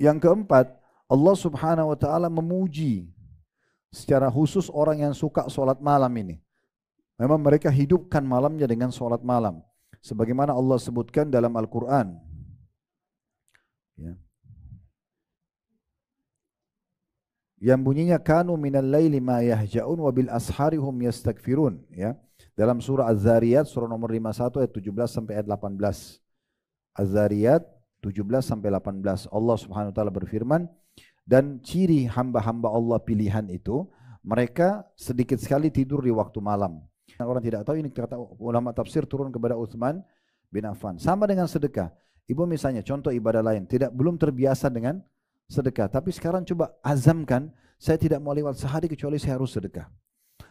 Yang keempat, Allah Subhanahu wa taala memuji secara khusus orang yang suka sholat malam ini. Memang mereka hidupkan malamnya dengan sholat malam. Sebagaimana Allah sebutkan dalam Al-Quran. Ya. Yang bunyinya kanu minal laili ma yahja'un wa bil asharihum yastakfirun. Ya. Dalam surah Az-Zariyat, surah nomor 51 ayat 17 sampai ayat 18. Az-Zariyat 17 sampai 18. Allah Subhanahu wa taala berfirman, dan ciri hamba-hamba Allah pilihan itu, mereka sedikit sekali tidur di waktu malam. Orang tidak tahu, ini kata ulama tafsir turun kepada Utsman bin Affan. Sama dengan sedekah. Ibu misalnya contoh ibadah lain, belum terbiasa dengan sedekah, tapi sekarang coba azamkan, saya tidak mau lewat sehari kecuali saya harus sedekah.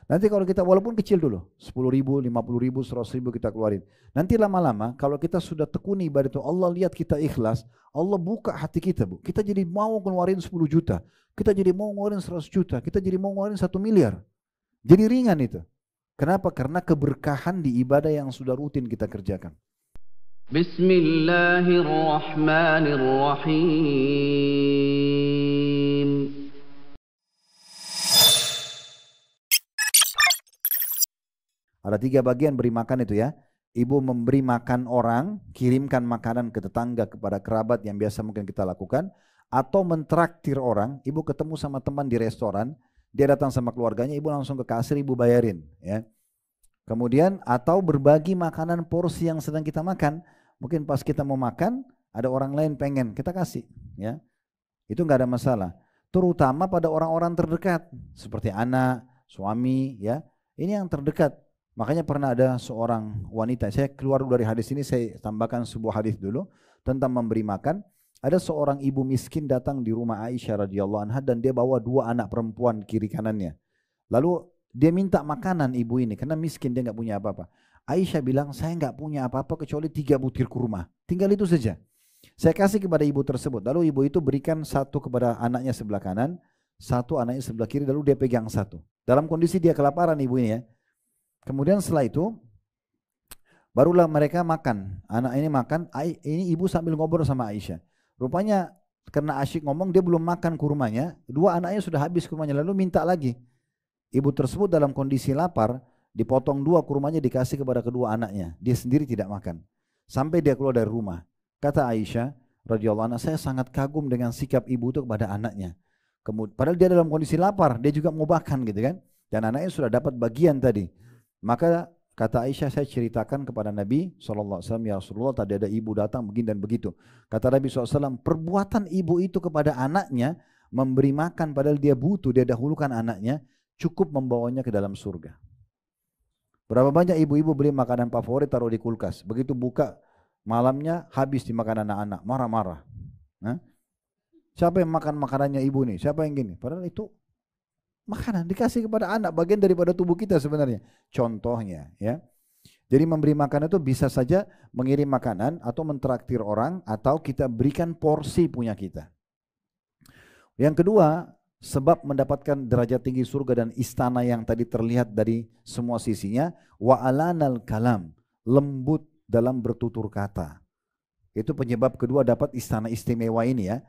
Nanti kalau kita walaupun kecil dulu, 10.000, 50.000, 100.000 kita keluarin. Nanti lama-lama kalau kita sudah tekuni ibadah itu, Allah lihat kita ikhlas, Allah buka hati kita, Bu. Kita jadi mau keluarin 10 juta, kita jadi mau ngeluarin 100 juta, kita jadi mau ngeluarin 1 miliar. Jadi ringan itu. Kenapa? Karena keberkahan di ibadah yang sudah rutin kita kerjakan. Bismillahirrahmanirrahim. Ada 3 bagian beri makan itu ya. Ibu memberi makan orang, kirimkan makanan ke tetangga, kepada kerabat yang biasa mungkin kita lakukan. Atau mentraktir orang, ibu ketemu sama teman di restoran, dia datang sama keluarganya, ibu langsung ke kasir, ibu bayarin. Ya. Kemudian atau berbagi makanan porsi yang sedang kita makan. Mungkin pas kita mau makan, ada orang lain pengen, kita kasih. Ya. Itu nggak ada masalah. Terutama pada orang-orang terdekat, seperti anak, suami. Ya. Ini yang terdekat. Makanya pernah ada seorang wanita, saya keluar dari hadis ini, saya tambahkan sebuah hadis dulu tentang memberi makan. Ada seorang ibu miskin datang di rumah Aisyah radhiyallahu anha dan dia bawa 2 anak perempuan kiri kanannya. Lalu dia minta makanan ibu ini karena miskin, dia nggak punya apa-apa. Aisyah bilang, saya nggak punya apa-apa kecuali 3 butir kurma, tinggal itu saja. Saya kasih kepada ibu tersebut. Lalu ibu itu berikan 1 kepada anaknya sebelah kanan, 1 anaknya sebelah kiri, lalu dia pegang 1. Dalam kondisi dia kelaparan ibu ini ya. Kemudian setelah itu barulah mereka makan. Anak ini makan, ini ibu sambil ngobrol sama Aisyah. Rupanya karena asyik ngomong, dia belum makan kurmanya, 2 anaknya sudah habis kurmanya, lalu minta lagi. Ibu tersebut dalam kondisi lapar, dipotong 2 kurmanya dikasih kepada kedua anaknya. Dia sendiri tidak makan. Sampai dia keluar dari rumah. Kata Aisyah radhiyallahu anha, saya sangat kagum dengan sikap ibu itu kepada anaknya. Padahal dia dalam kondisi lapar, dia juga mau makan gitu kan. Dan anaknya sudah dapat bagian tadi. Maka kata Aisyah, saya ceritakan kepada Nabi SAW, ya Rasulullah, tadi ada ibu datang begini dan begitu. Kata Nabi SAW, perbuatan ibu itu kepada anaknya, memberi makan padahal dia butuh, dia dahulukan anaknya, cukup membawanya ke dalam surga. Berapa banyak ibu-ibu beli makanan favorit taruh di kulkas, begitu buka malamnya habis dimakan anak-anak, marah-marah. Nah, siapa yang makan makanannya ibu nih? Siapa yang gini? Padahal itu makanan dikasih kepada anak, bagian daripada tubuh kita sebenarnya. Contohnya ya. Jadi memberi makanan itu bisa saja mengirim makanan atau mentraktir orang atau kita berikan porsi punya kita. Yang kedua, sebab mendapatkan derajat tinggi surga dan istana yang tadi terlihat dari semua sisinya, wa alanal kalam, lembut dalam bertutur kata. Itu penyebab kedua dapat istana istimewa ini ya.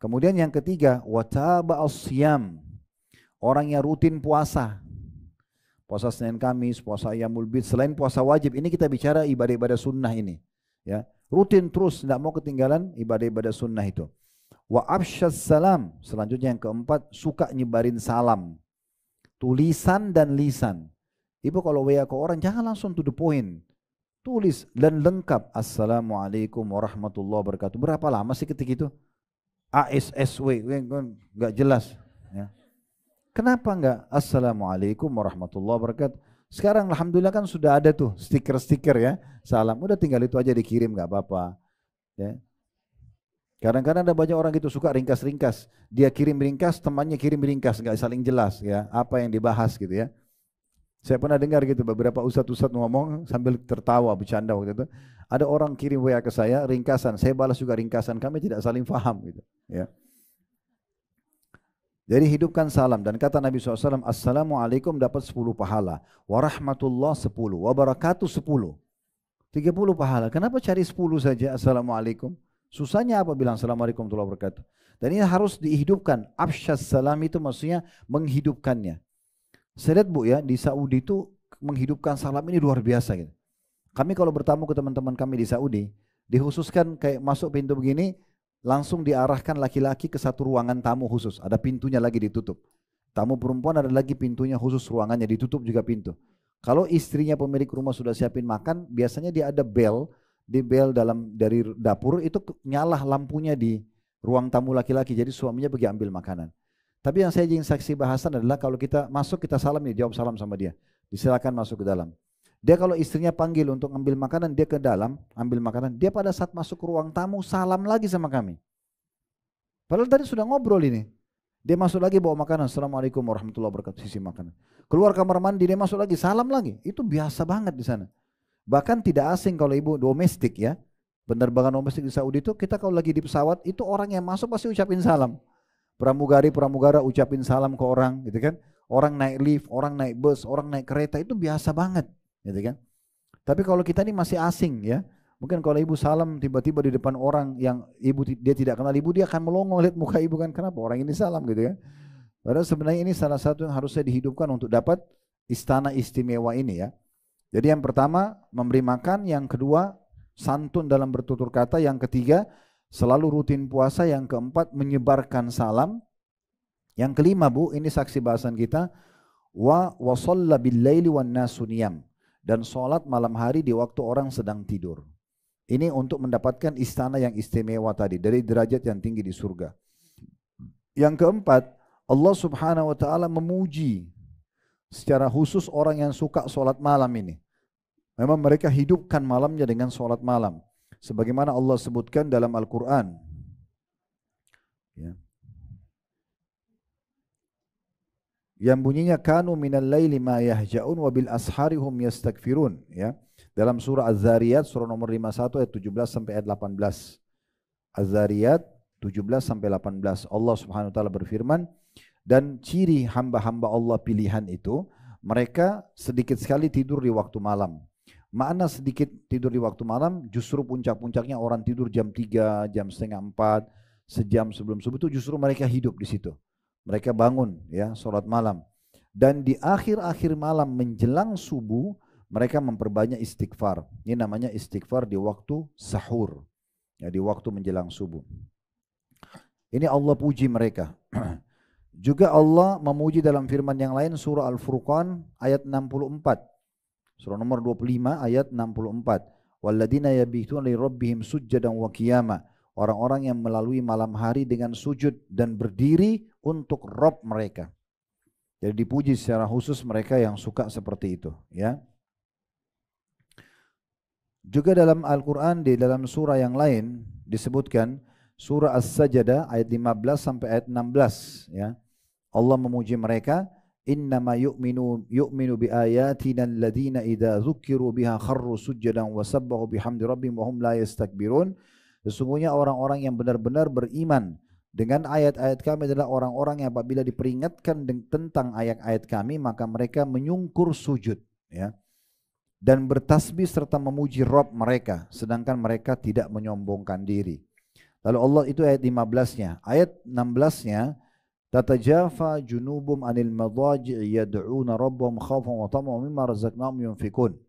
Kemudian yang ketiga, wa taba'as siyam. Orang yang rutin puasa, puasa Senin Kamis, puasa Ayyamul Bid, selain puasa wajib, ini kita bicara ibadah-ibadah sunnah ini. Ya, rutin terus, tidak mau ketinggalan ibadah-ibadah sunnah itu. Wa afsyas salam, selanjutnya yang keempat, suka nyebarin salam, tulisan dan lisan. Ibu kalau WA ke orang jangan langsung to the point, tulis dan lengkap. Assalamualaikum warahmatullahi wabarakatuh. Berapa lama sih ketik itu? ASSW, nggak jelas. Ya. Kenapa enggak Assalamualaikum warahmatullahi wabarakatuh? Sekarang alhamdulillah kan sudah ada tuh stiker-stiker ya, salam. Udah tinggal itu aja dikirim, enggak apa-apa. Ya. Kadang-kadang ada banyak orang gitu suka ringkas-ringkas. Dia kirim ringkas, temannya kirim ringkas, enggak saling jelas ya apa yang dibahas gitu ya. Saya pernah dengar gitu beberapa ustadz-ustadz ngomong sambil tertawa bercanda waktu itu. Ada orang kirim WA ke saya ringkasan, saya balas juga ringkasan, kami tidak saling paham gitu ya. Jadi hidupkan salam dan kata Nabi SAW, Assalamualaikum dapat 10 pahala, warahmatullah 10, wabarakatuh 10, 30 pahala. Kenapa cari 10 saja Assalamualaikum? Susahnya apa bilang Assalamualaikum warahmatullahi wabarakatuh. Dan ini harus dihidupkan. Afsyas salam itu maksudnya menghidupkannya. Saya lihat Bu ya, di Saudi itu menghidupkan salam ini luar biasa gitu. Kami kalau bertamu ke teman-teman kami di Saudi, dikhususkan kayak masuk pintu begini, langsung diarahkan laki-laki ke satu ruangan tamu khusus. Ada pintunya lagi ditutup. Tamu perempuan ada lagi pintunya khusus, ruangannya ditutup juga pintu. Kalau istrinya pemilik rumah sudah siapin makan, biasanya dia ada bel, di bel dari dapur itu nyala lampunya di ruang tamu laki-laki. Jadi suaminya pergi ambil makanan. Tapi yang saya ingin saksi bahasan adalah kalau kita masuk kita salam nih, jawab salam sama dia. Disilakan masuk ke dalam. Dia kalau istrinya panggil untuk ambil makanan, dia ke dalam ambil makanan. Dia pada saat masuk ke ruang tamu salam lagi sama kami. Padahal tadi sudah ngobrol ini. Dia masuk lagi bawa makanan. Assalamualaikum warahmatullahi wabarakatuh. Sisi makanan. Keluar kamar mandi dia masuk lagi salam lagi. Itu biasa banget di sana. Bahkan tidak asing kalau ibu domestik ya. Penerbangan domestik di Saudi itu kita kalau lagi di pesawat itu orang yang masuk pasti ucapin salam. Pramugara ucapin salam ke orang gitu kan. Orang naik lift, orang naik bus, orang naik kereta itu biasa banget. Gitu kan. Tapi kalau kita ini masih asing ya, mungkin kalau ibu salam tiba-tiba di depan orang yang dia tidak kenal ibu, dia akan melongo lihat muka ibu kan, kenapa orang ini salam gitu ya. Padahal sebenarnya ini salah satu yang harusnya dihidupkan untuk dapat istana istimewa ini ya. Jadi yang pertama memberi makan, yang kedua santun dalam bertutur kata, yang ketiga selalu rutin puasa, yang keempat menyebarkan salam, yang kelima Bu, ini saksi bahasan kita, wa shalla bil laili wan nasu niyam. Dan sholat malam hari di waktu orang sedang tidur. Ini untuk mendapatkan istana yang istimewa tadi, dari derajat yang tinggi di surga. Yang keempat, Allah subhanahu wa ta'ala memuji secara khusus orang yang suka sholat malam ini. Memang mereka hidupkan malamnya dengan sholat malam. Sebagaimana Allah sebutkan dalam Al-Quran. Ya. Yang bunyinya kanu minal laili ma yahja'un wa bil asharihum yastakfirun ya. Dalam surah Az-Zariyat surah nomor 51 ayat 17 sampai ayat 18. Az-Zariyat 17 sampai 18. Allah Subhanahu wa taala berfirman, dan ciri hamba-hamba Allah pilihan itu mereka sedikit sekali tidur di waktu malam. Makna sedikit tidur di waktu malam, justru puncak-puncaknya orang tidur jam 3, jam setengah 4, sejam sebelum subuh itu justru mereka hidup di situ. Mereka bangun ya, sholat malam. Dan di akhir-akhir malam menjelang subuh, mereka memperbanyak istighfar. Ini namanya istighfar di waktu sahur. Ya, di waktu menjelang subuh. Ini Allah puji mereka. Juga Allah memuji dalam firman yang lain, surah Al-Furqan ayat 64. Surah nomor 25 ayat 64. Walladzina yabituna li rabbihim sujjadan wa qiyama. Orang-orang yang melalui malam hari dengan sujud dan berdiri untuk Rabb mereka. Jadi dipuji secara khusus mereka yang suka seperti itu ya. Juga dalam Al-Quran di dalam surah yang lain disebutkan, surah As-Sajdah ayat 15 sampai ayat 16 ya. Allah memuji mereka, innama yu'minu bi ayatina alladhina idza dzukiru biha kharru sujjadan wa sabbahu bihamdi rabbihim wa hum la yastakbirun. Sesungguhnya orang-orang yang benar-benar beriman dengan ayat-ayat kami adalah orang-orang yang apabila diperingatkan tentang ayat-ayat kami maka mereka menyungkur sujud ya, dan bertasbih serta memuji Rabb mereka, sedangkan mereka tidak menyombongkan diri. Lalu Allah itu ayat 15-nya. Ayat 16-nya, tatajafa junubum anil madaji' yad'una rabbahum khaufan wa tama'an mimma razaqnahum yunfikun.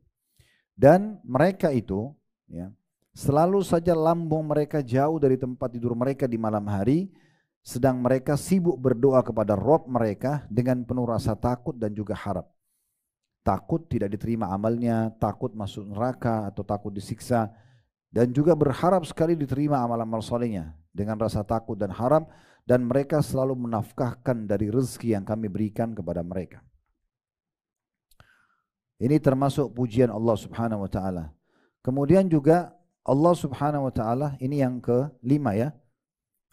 Dan mereka itu ya, selalu saja lambung mereka jauh dari tempat tidur mereka di malam hari, sedang mereka sibuk berdoa kepada Rabb mereka dengan penuh rasa takut dan juga harap. Takut tidak diterima amalnya, takut masuk neraka atau takut disiksa, dan juga berharap sekali diterima amal-amal solehnya dengan rasa takut dan harap, dan mereka selalu menafkahkan dari rezeki yang kami berikan kepada mereka. Ini termasuk pujian Allah Subhanahu wa taala. Kemudian juga Allah Subhanahu wa taala, ini yang kelima ya.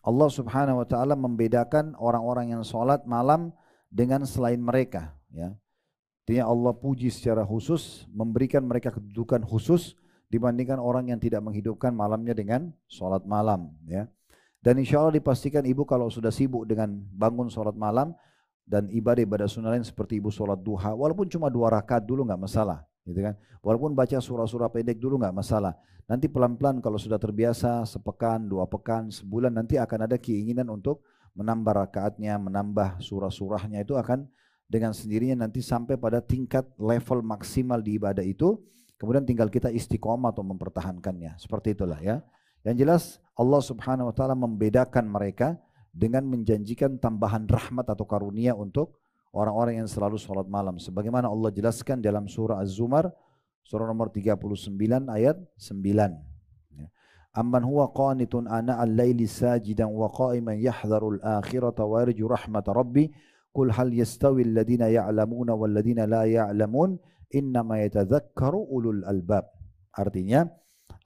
Allah Subhanahu wa taala membedakan orang-orang yang sholat malam dengan selain mereka ya. Artinya Allah puji secara khusus, memberikan mereka kedudukan khusus dibandingkan orang yang tidak menghidupkan malamnya dengan sholat malam ya. Dan insya Allah dipastikan ibu kalau sudah sibuk dengan bangun sholat malam dan ibadah-ibadah sunnah lain seperti ibu sholat duha, walaupun cuma 2 rakaat dulu nggak masalah. gitu kan. Walaupun baca surah-surah pendek dulu nggak masalah. Nanti pelan-pelan kalau sudah terbiasa sepekan, 2 pekan, sebulan nanti akan ada keinginan untuk menambah rakaatnya, menambah surah-surahnya itu akan dengan sendirinya nanti sampai pada tingkat level maksimal di ibadah itu. Kemudian tinggal kita istiqomah atau mempertahankannya. Seperti itulah ya. Yang jelas Allah Subhanahu wa taala membedakan mereka dengan menjanjikan tambahan rahmat atau karunia untuk orang-orang yang selalu sholat malam. Sebagaimana Allah jelaskan dalam surah Az-Zumar, surah nomor 39 ayat 9. Ya. Amman huwa qanitun ana al-laili sajidan wa qa'iman yahdharul akhirata wa yarju rahmata rabbi qul hal yastawi alladhina ya'lamuna wal ladina la ya'lamun innama yatadzakkaru ulul albab. Artinya,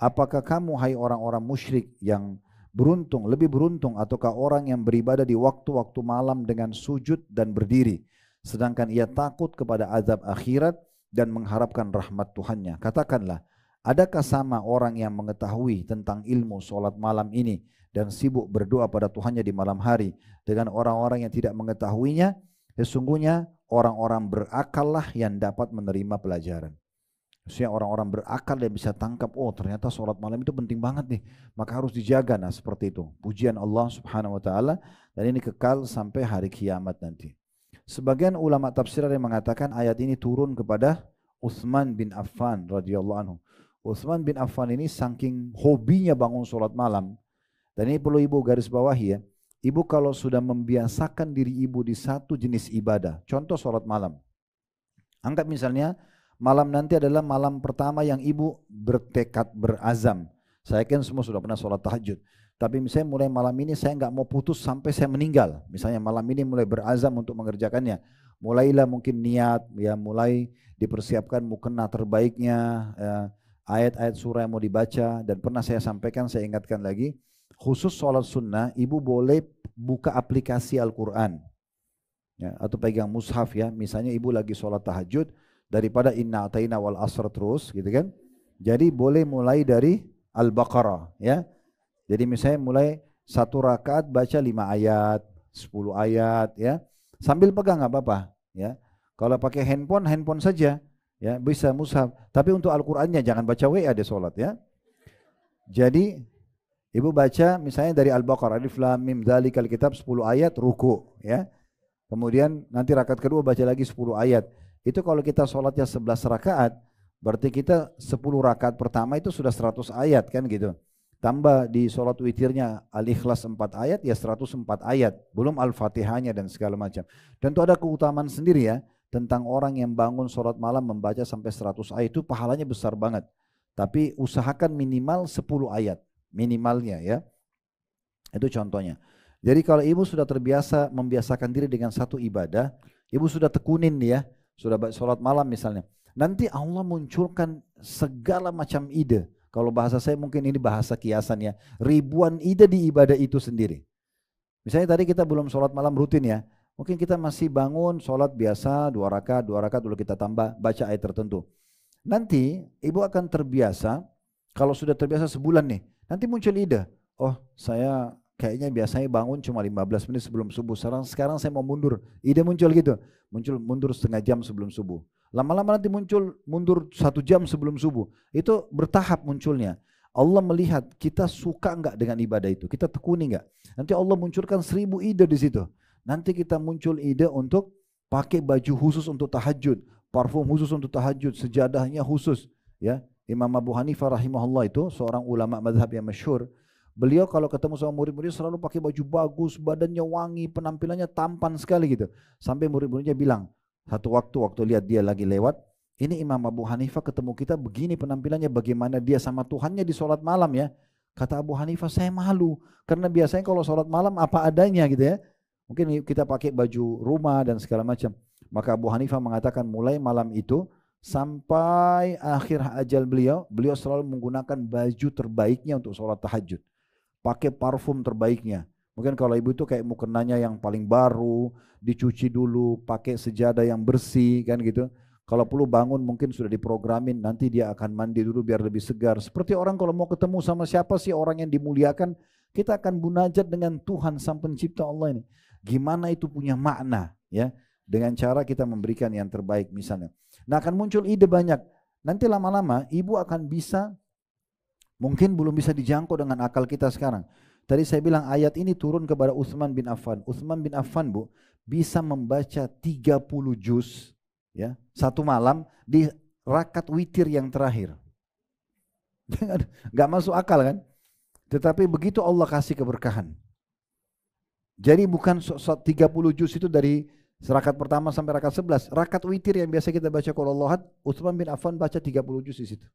apakah kamu hai orang-orang musyrik yang beruntung, lebih beruntung ataukah orang yang beribadah di waktu-waktu malam dengan sujud dan berdiri, sedangkan ia takut kepada azab akhirat dan mengharapkan rahmat Tuhannya? Katakanlah, adakah sama orang yang mengetahui tentang ilmu sholat malam ini dan sibuk berdoa pada Tuhannya di malam hari dengan orang-orang yang tidak mengetahuinya? Sesungguhnya orang-orang berakallah yang dapat menerima pelajaran. Maksudnya orang-orang berakal yang bisa tangkap, oh ternyata sholat malam itu penting banget nih, maka harus dijaga. Nah seperti itu pujian Allah Subhanahu wa taala, dan ini kekal sampai hari kiamat nanti. Sebagian ulama tafsir yang mengatakan ayat ini turun kepada Utsman bin Affan radhiyallahu anhu. Utsman bin Affan ini saking hobinya bangun sholat malam, dan ini perlu ibu garis bawahi ya. Ibu kalau sudah membiasakan diri ibu di satu jenis ibadah, contoh sholat malam. Anggap misalnya malam nanti adalah malam pertama yang ibu bertekad, berazam. Saya kan semua sudah pernah sholat tahajud. Tapi misalnya mulai malam ini saya nggak mau putus sampai saya meninggal. Misalnya malam ini mulai berazam untuk mengerjakannya. Mulailah mungkin niat, ya mulai dipersiapkan mukena terbaiknya, ayat-ayat surah yang mau dibaca. Dan pernah saya sampaikan, saya ingatkan lagi, khusus sholat sunnah, ibu boleh buka aplikasi Al-Quran. Ya, atau pegang mushaf ya. Misalnya ibu lagi sholat tahajud, daripada inna ataina wal asr terus gitu kan. Jadi boleh mulai dari Al-Baqarah ya. Jadi misalnya mulai 1 rakaat baca 5 ayat, 10 ayat ya. Sambil pegang nggak apa-apa ya. Kalau pakai handphone saja ya, bisa mushaf. Tapi untuk Al-Qur'annya jangan baca WA di sholat ya. Jadi ibu baca misalnya dari Al-Baqarah, alif lam mim dzalikal kitab 10 ayat ruku ya. Kemudian nanti rakaat kedua baca lagi 10 ayat. Itu kalau kita sholatnya 11 rakaat, berarti kita 10 rakaat pertama itu sudah 100 ayat kan gitu. Tambah di sholat witirnya Al-Ikhlas 4 ayat, ya 104 ayat. Belum Al-Fatihahnya dan segala macam. Dan itu ada keutamaan sendiri ya, tentang orang yang bangun sholat malam membaca sampai 100 ayat, itu pahalanya besar banget. Tapi usahakan minimal 10 ayat, minimalnya ya. Itu contohnya. Jadi kalau ibu sudah terbiasa membiasakan diri dengan satu ibadah, ibu sudah tekunin ya, sudah sholat malam misalnya. Nanti Allah munculkan segala macam ide. Kalau bahasa saya mungkin ini bahasa kiasan ya. Ribuan ide di ibadah itu sendiri. Misalnya tadi kita belum sholat malam rutin ya. Mungkin kita masih bangun sholat biasa 2 rakaat dulu kita tambah baca ayat tertentu. Nanti ibu akan terbiasa, kalau sudah terbiasa sebulan nih, nanti muncul ide. Oh saya kayaknya biasanya bangun cuma 15 menit sebelum subuh. Sekarang saya mau mundur. Ide muncul gitu. Mundur setengah jam sebelum subuh. Lama-lama nanti mundur 1 jam sebelum subuh. Itu bertahap munculnya. Allah melihat kita suka enggak dengan ibadah itu. Kita tekuni enggak. Nanti Allah munculkan 1000 ide di situ. Nanti kita muncul ide untuk pakai baju khusus untuk tahajud. Parfum khusus untuk tahajud. Sejadahnya khusus. Ya, Imam Abu Hanifah rahimahullah itu seorang ulama mazhab yang masyhur. Beliau kalau ketemu sama murid-murid selalu pakai baju bagus, badannya wangi, penampilannya tampan sekali gitu. Sampai murid-muridnya bilang, satu waktu lihat dia lagi lewat, ini Imam Abu Hanifah ketemu kita begini penampilannya, bagaimana dia sama Tuhannya di sholat malam ya. Kata Abu Hanifah, saya malu, karena biasanya kalau sholat malam apa adanya gitu ya. Mungkin kita pakai baju rumah dan segala macam. Maka Abu Hanifah mengatakan mulai malam itu sampai akhir ajal beliau selalu menggunakan baju terbaiknya untuk sholat tahajud. Pakai parfum terbaiknya. Mungkin kalau ibu itu kayak mukenanya yang paling baru, dicuci dulu, pakai sejadah yang bersih kan gitu. Kalau perlu bangun mungkin sudah diprogramin, nanti dia akan mandi dulu biar lebih segar. Seperti orang kalau mau ketemu sama siapa sih orang yang dimuliakan, kita akan munajat dengan Tuhan Sang Pencipta Allah ini. Gimana itu punya makna ya, dengan cara kita memberikan yang terbaik misalnya. Nah akan muncul ide banyak. nanti lama-lama ibu akan bisa, mungkin belum bisa dijangkau dengan akal kita sekarang. Tadi saya bilang ayat ini turun kepada Utsman bin Affan. Utsman bin Affan, Bu, bisa membaca 30 juz ya, satu malam di rakaat witir yang terakhir. Gak masuk akal kan? Tetapi begitu Allah kasih keberkahan. Jadi bukan 30 juz itu dari rakaat pertama sampai rakaat 11. Rakaat witir yang biasa kita baca qul huwallahu ahad, Utsman bin Affan baca 30 juz di situ.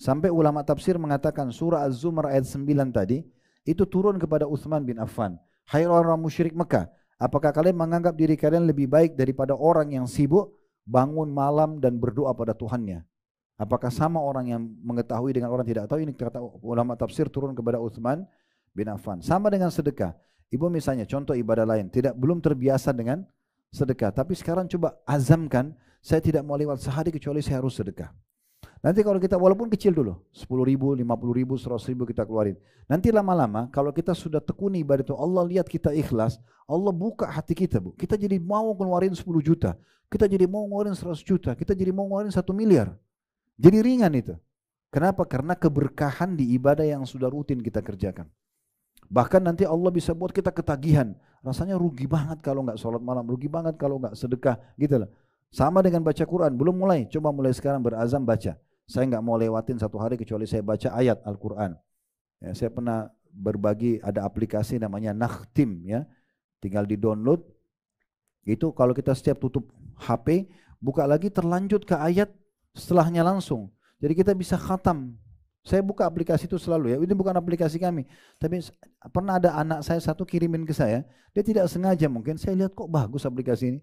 Sampai ulama tafsir mengatakan surah Az-Zumar ayat 9 tadi itu turun kepada Utsman bin Affan. Hai orang musyrik Mekah, apakah kalian menganggap diri kalian lebih baik daripada orang yang sibuk bangun malam dan berdoa pada Tuhannya? Apakah sama orang yang mengetahui dengan orang tidak tahu? Ini kata ulama tafsir turun kepada Utsman bin Affan. Sama dengan sedekah. Ibu misalnya contoh ibadah lain, belum terbiasa dengan sedekah, tapi sekarang coba azamkan, saya tidak mau lewat sehari kecuali saya harus sedekah. Nanti kalau kita walaupun kecil dulu, 10.000, 50.000, 100.000 kita keluarin. Nanti lama-lama kalau kita sudah tekuni ibadah itu, Allah lihat kita ikhlas, Allah buka hati kita, Bu. Kita jadi mau keluarin 10 juta, kita jadi mau ngeluarin 100 juta, kita jadi mau ngeluarin 1 miliar. Jadi ringan itu. Kenapa? Karena keberkahan di ibadah yang sudah rutin kita kerjakan. Bahkan nanti Allah bisa buat kita ketagihan. Rasanya rugi banget kalau nggak sholat malam, rugi banget kalau nggak sedekah, gitu loh. Sama dengan baca Quran, belum mulai, coba mulai sekarang berazam baca. Saya nggak mau lewatin satu hari kecuali saya baca ayat Al-Quran. Ya, saya pernah berbagi, ada aplikasi namanya Nakhtim ya, tinggal di download. Itu kalau kita setiap tutup HP, buka lagi terlanjut ke ayat setelahnya langsung. Jadi kita bisa khatam. Saya buka aplikasi itu selalu ya, ini bukan aplikasi kami. Tapi pernah ada anak saya satu kirimin ke saya, dia tidak sengaja mungkin, saya lihat kok bagus aplikasi ini.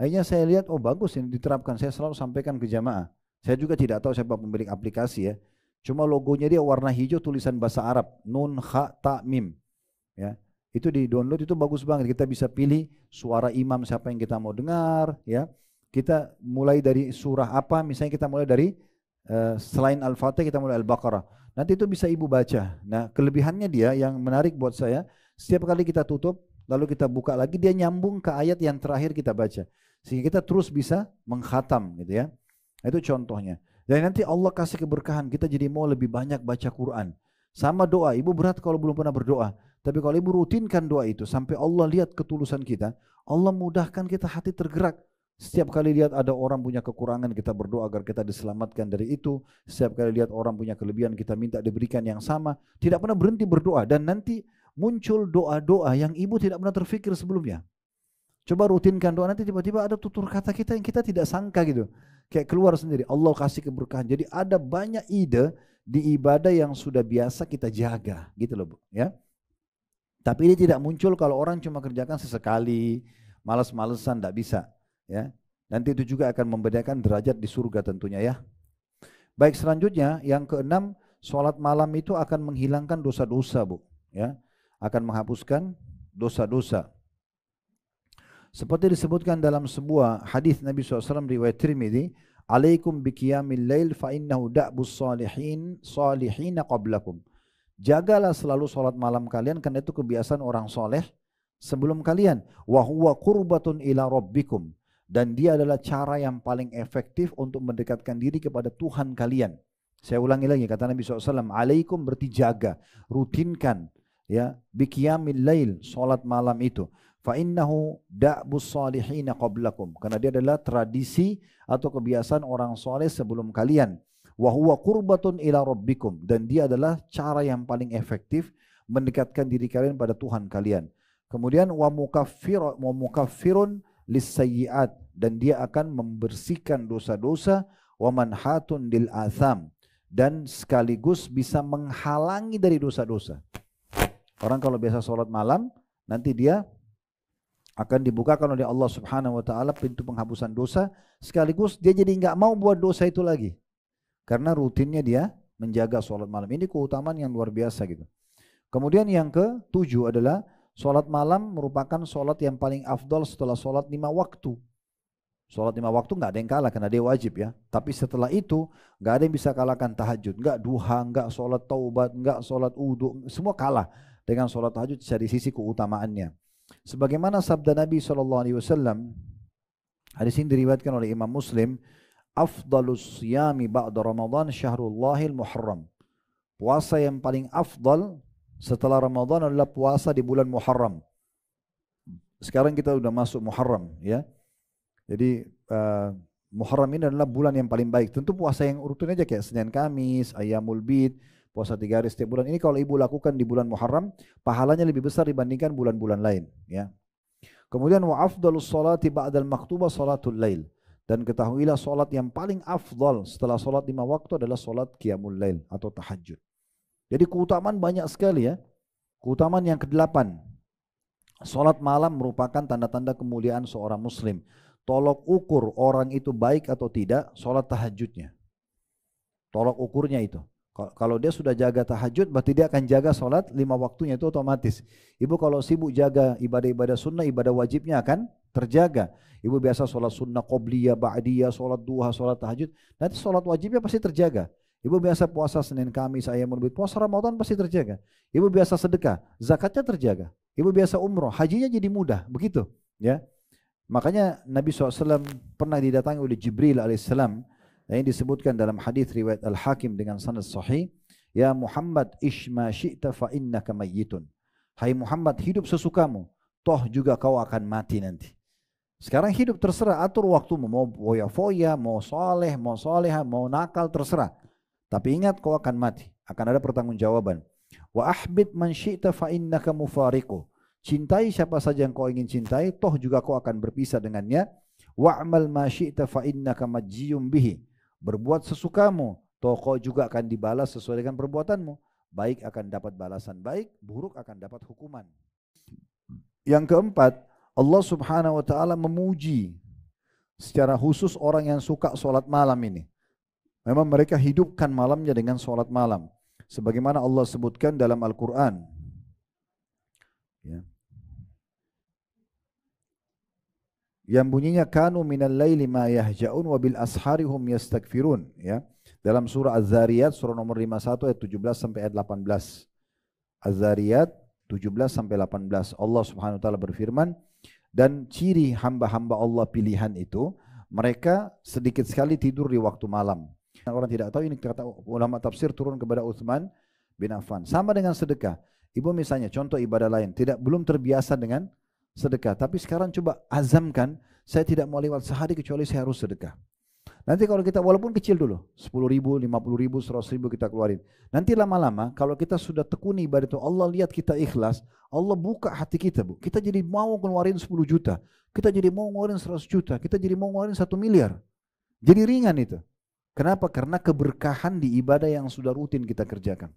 Akhirnya saya lihat, oh bagus ini diterapkan, saya selalu sampaikan ke jamaah. Saya juga tidak tahu siapa pemilik aplikasi ya. Cuma logonya dia warna hijau tulisan bahasa Arab, Nun, Kha, Ta, Mim. Ya, itu di download itu bagus banget. Kita bisa pilih suara imam siapa yang kita mau dengar ya. Kita mulai dari surah apa, misalnya kita mulai dari selain Al-Fatihah kita mulai Al-Baqarah. Nanti itu bisa ibu baca. Nah kelebihannya dia yang menarik buat saya, setiap kali kita tutup lalu kita buka lagi, dia nyambung ke ayat yang terakhir kita baca, sehingga kita terus bisa mengkhatam gitu ya. Itu contohnya. Dan nanti Allah kasih keberkahan, kita jadi mau lebih banyak baca Quran. Sama doa, ibu berat kalau belum pernah berdoa, tapi kalau ibu rutinkan doa itu sampai Allah lihat ketulusan kita, Allah mudahkan kita, hati tergerak. Setiap kali lihat ada orang punya kekurangan, kita berdoa agar kita diselamatkan dari itu. Setiap kali lihat orang punya kelebihan, kita minta diberikan yang sama. Tidak pernah berhenti berdoa, dan nanti muncul doa-doa yang ibu tidak pernah terfikir sebelumnya. Coba rutinkan doa, nanti tiba-tiba ada tutur kata kita yang kita tidak sangka gitu. Kayak keluar sendiri, Allah kasih keberkahan. Jadi ada banyak ide di ibadah yang sudah biasa kita jaga gitu loh Bu ya. Tapi ini tidak muncul kalau orang cuma kerjakan sesekali, malas-malesan, tidak bisa ya. Nanti itu juga akan membedakan derajat di surga tentunya ya. Baik, selanjutnya yang keenam, sholat malam itu akan menghilangkan dosa-dosa Bu ya. Akan menghapuskan dosa-dosa. Seperti disebutkan dalam sebuah hadis Nabi SAW riwayat Tirmidzi, alaikum biqiyamil lail fa innahu da'bus salihin qablakum. Jagalah selalu salat malam kalian karena itu kebiasaan orang soleh sebelum kalian. Wa huwa qurbatun ila rabbikum, dan dia adalah cara yang paling efektif untuk mendekatkan diri kepada Tuhan kalian. Saya ulangi lagi, kata Nabi SAW, alaikum berarti jaga, rutinkan ya, biqiyamil lail, salat malam itu. Fa innahu da'bus salihin qablakum, karena dia adalah tradisi atau kebiasaan orang soleh sebelum kalian. Wa huwa qurbatun ila rabbikum, dan dia adalah cara yang paling efektif mendekatkan diri kalian pada Tuhan kalian. Kemudian wa mukaffirun lisayyi'at, dan dia akan membersihkan dosa-dosa, wa manhatun lil atham, dan sekaligus bisa menghalangi dari dosa-dosa. Orang kalau biasa sholat malam, nanti dia akan dibukakan oleh Allah Subhanahu wa taala pintu penghapusan dosa, sekaligus dia jadi nggak mau buat dosa itu lagi. Karena rutinnya dia menjaga sholat malam. Ini keutamaan yang luar biasa gitu. Kemudian yang ke-7 adalah sholat malam merupakan sholat yang paling afdal setelah sholat 5 waktu. Sholat 5 waktu nggak ada yang kalah karena dia wajib ya. Tapi setelah itu nggak ada yang bisa kalahkan tahajud. Nggak duha, nggak sholat taubat, nggak sholat wudu, semua kalah dengan sholat tahajud dari sisi keutamaannya. Sebagaimana sabda Nabi SAW, hadis ini diriwayatkan oleh Imam Muslim, afdalus siyami ba'da Ramadan syahrullahil muharram. Puasa yang paling afdal setelah Ramadan adalah puasa di bulan Muharram. Sekarang kita sudah masuk Muharram ya. Jadi Muharram ini adalah bulan yang paling baik. Tentu puasa yang urutin aja kayak Senin Kamis, Ayyamul Bid, puasa 3 hari setiap bulan. Ini kalau ibu lakukan di bulan Muharram, pahalanya lebih besar dibandingkan bulan-bulan lain ya. Kemudian wa afdalus salati ba'dal maktubah salatul lail. Dan ketahuilah solat yang paling afdal setelah solat 5 waktu adalah solat qiyamul lail atau tahajud. Jadi keutamaan banyak sekali ya. Keutamaan yang ke-8. Solat malam merupakan tanda-tanda kemuliaan seorang muslim. Tolok ukur orang itu baik atau tidak, solat tahajudnya. Tolok ukurnya itu. Kalau dia sudah jaga tahajud, berarti dia akan jaga solat 5 waktunya itu otomatis. Ibu kalau sibuk jaga ibadah-ibadah sunnah, ibadah wajibnya akan terjaga. Ibu biasa solat sunnah, qobliyah, ba'diyah, solat duha, solat tahajud. Nanti solat wajibnya pasti terjaga. Ibu biasa puasa Senin Kamis, Ayyamul Bid, puasa Ramadan pasti terjaga. Ibu biasa sedekah, zakatnya terjaga. Ibu biasa umroh, hajinya jadi mudah, begitu. Ya, makanya Nabi SAW pernah didatangi oleh Jibril alaihissalam. Yang disebutkan dalam hadis riwayat Al-Hakim dengan sanad sahih, ya Muhammad ishma syi'ta fa innaka mayyitun. Hai Muhammad, hidup sesukamu, toh juga kau akan mati nanti. Sekarang hidup terserah, atur waktumu, mau foya-foya, mau soleh, mau soleha, mau nakal, terserah. Tapi ingat kau akan mati, akan ada pertanggungjawaban. Wa ahbib man syi'ta fa innaka mufariqu. Cintai siapa saja yang kau ingin cintai, toh juga kau akan berpisah dengannya. Wa'mal ma syi'ta fa innaka majjiyum bihi. Berbuat sesukamu, toh kau juga akan dibalas sesuai dengan perbuatanmu. Baik akan dapat balasan baik, buruk akan dapat hukuman. Yang keempat, Allah Subhanahu wa taala memuji secara khusus orang yang suka sholat malam ini. Memang mereka hidupkan malamnya dengan sholat malam. Sebagaimana Allah sebutkan dalam Al-Quran. Ya. Yang bunyinya kanu minal laili ma yahja'un wa bil ashari hum yastakfirun. Ya. Dalam surah Az-Zariyat, surah nomor 51 ayat 17 sampai ayat 18. Az-Zariyat 17 sampai 18. Allah Subhanahu wa taala berfirman, dan ciri hamba-hamba Allah pilihan itu, mereka sedikit sekali tidur di waktu malam. Orang tidak tahu, ini kata ulama tafsir turun kepada Utsman bin Affan. Sama dengan sedekah. Ibu misalnya contoh ibadah lain, belum terbiasa dengan sedekah, tapi sekarang coba azamkan, saya tidak mau lewat sehari kecuali saya harus sedekah. Nanti kalau kita walaupun kecil dulu, 10.000, 50.000, 100.000 kita keluarin. Nanti lama-lama kalau kita sudah tekuni ibadah itu, Allah lihat kita ikhlas, Allah buka hati kita, Bu. Kita jadi mau keluarin 10 juta, kita jadi mau ngeluarin 100 juta, kita jadi mau ngeluarin 1 miliar. Jadi ringan itu. Kenapa? Karena keberkahan di ibadah yang sudah rutin kita kerjakan.